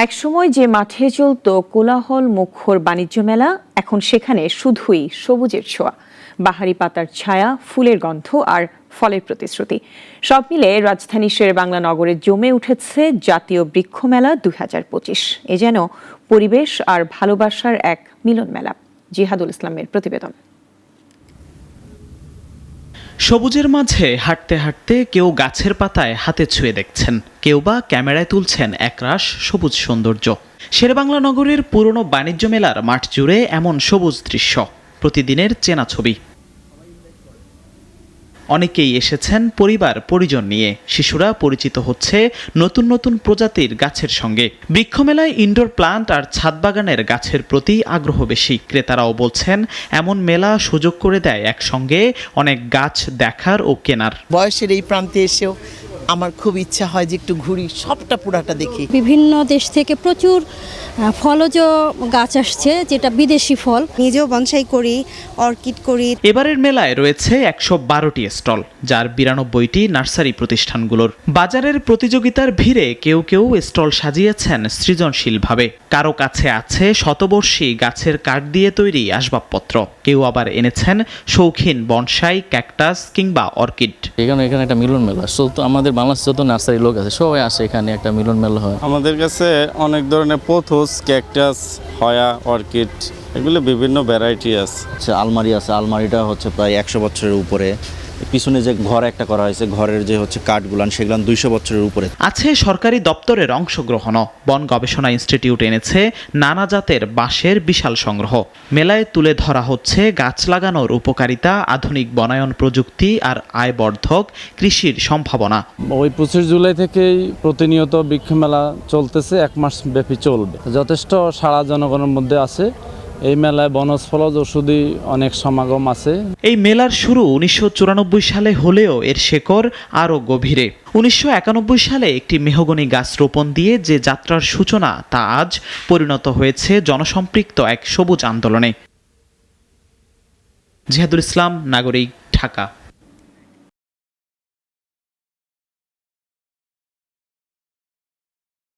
একসময় যে মাঠে চলত কোলাহল মুখর বাণিজ্য মেলা, এখন সেখানে শুধুই সবুজের ছোঁয়া, বাহারি পাতার ছায়া, ফুলের গন্ধ আর ফলের প্রতিশ্রুতি। সব মিলে রাজধানী শেরেবাংলা নগরে জমে উঠেছে জাতীয় বৃক্ষ মেলা ২০২৫। এ যেন পরিবেশ আর ভালোবাসার এক মিলন মেলা। জিহাদুল ইসলামের প্রতিবেদন। সবুজের মাঝে হাঁটতে হাঁটতে কেউ গাছের পাতায় হাতে ছুঁয়ে দেখছেন, কেউ বা ক্যামেরায় তুলছেন একরাশ সবুজ সৌন্দর্য। শেরেবাংলা নগরের পুরনো বাণিজ্য মেলার মাঠ জুড়ে এমন সবুজ দৃশ্য প্রতিদিনের চেনা ছবি। অনেকেই এসেছেন পরিবার পরিজন নিয়ে। শিশুরা পরিচিত হচ্ছে নতুন নতুন প্রজাতির গাছের সঙ্গে। বৃক্ষমেলায় ইনডোর প্লান্ট আর ছাদ বাগানের গাছের প্রতি আগ্রহ বেশি। ক্রেতারাও বলছেন এমন মেলা সুযোগ করে দেয় একসঙ্গে অনেক গাছ দেখার ও কেনার। বয়সের এই প্রান্তে এসেও আমার খুব ইচ্ছা হয় যে একটু ঘুরি, সবটা পুরাটা দেখি। বিভিন্ন দেশ থেকে প্রচুর ফলজ গাছ আসছে, যেটা বিদেশি ফল। নিজেও বনসাই করি, অর্কিড করি। এবারের মেলায় রয়েছে ১১২টি স্টল, যার ৯২টি নার্সারি প্রতিষ্ঠানগুলোর। বাজারের প্রতিযোগিতার ভিড়ে কেউ কেউ স্টল সাজিয়েছেন সৃজনশীলভাবে। কারো কাছে আছে শতবর্ষী গাছের কাঠ দিয়ে তৈরি আসবাবপত্র, কেউ আবার এনেছেন শৌখিন বনসাই, ক্যাকটাস কিংবা অর্কিড। এখানে একটা মিলন মেলা, আমাদের বাংলাদেশ যত নার্সারি লোক আছে সবাই আসে, এখানে একটা মিলন মেলা হয়। আমাদের কাছে অনেক ধরনের পোথস, ক্যাকটাস, হয়া, অর্কিড, এগুলো বিভিন্ন ভ্যারাইটি আছে। আলমারি আছে, আলমারিটা হচ্ছে প্রায় ১০০ বছরের উপরে। পিছনে যে ঘর একটা করা হয়েছে, ঘরের যে হচ্ছে কাঠগুলান, সেগুলান ২০০ বছরের উপরে। আছে সরকারি দপ্তরের অংশগ্রহণ। বন গবেষণা ইনস্টিটিউট এনেছে নানা জাতের বাঁশের বিশাল সংগ্রহ। মেলায় তুলে ধরা হচ্ছে গাছ লাগানোর উপকারিতা, আধুনিক বনায়ন প্রযুক্তি আর আয়বর্ধক কৃষির সম্ভাবনা। ওই ২৫ জুলাই থেকেই প্রতিনিয়ত বৃক্ষ মেলা চলতেছে, ১ মাস ব্যাপী চলবে। যথেষ্ট সাড়া জনগণের মধ্যে আছে। এই মেলায় বনজ ফলজ ওষুধি অনেক সমাগম আছে। এই মেলার শুরু ১৯৯৪ সালে হলেও এর শেকড় আরও গভীরে। ১৯৯১ সালে একটি মেহগনি গাছ রোপণ দিয়ে যে যাত্রার সূচনা, তা আজ পরিণত হয়েছে জনসম্পৃক্ত এক সবুজ আন্দোলনে। জিহাদুল ইসলাম, নাগরিক, ঢাকা।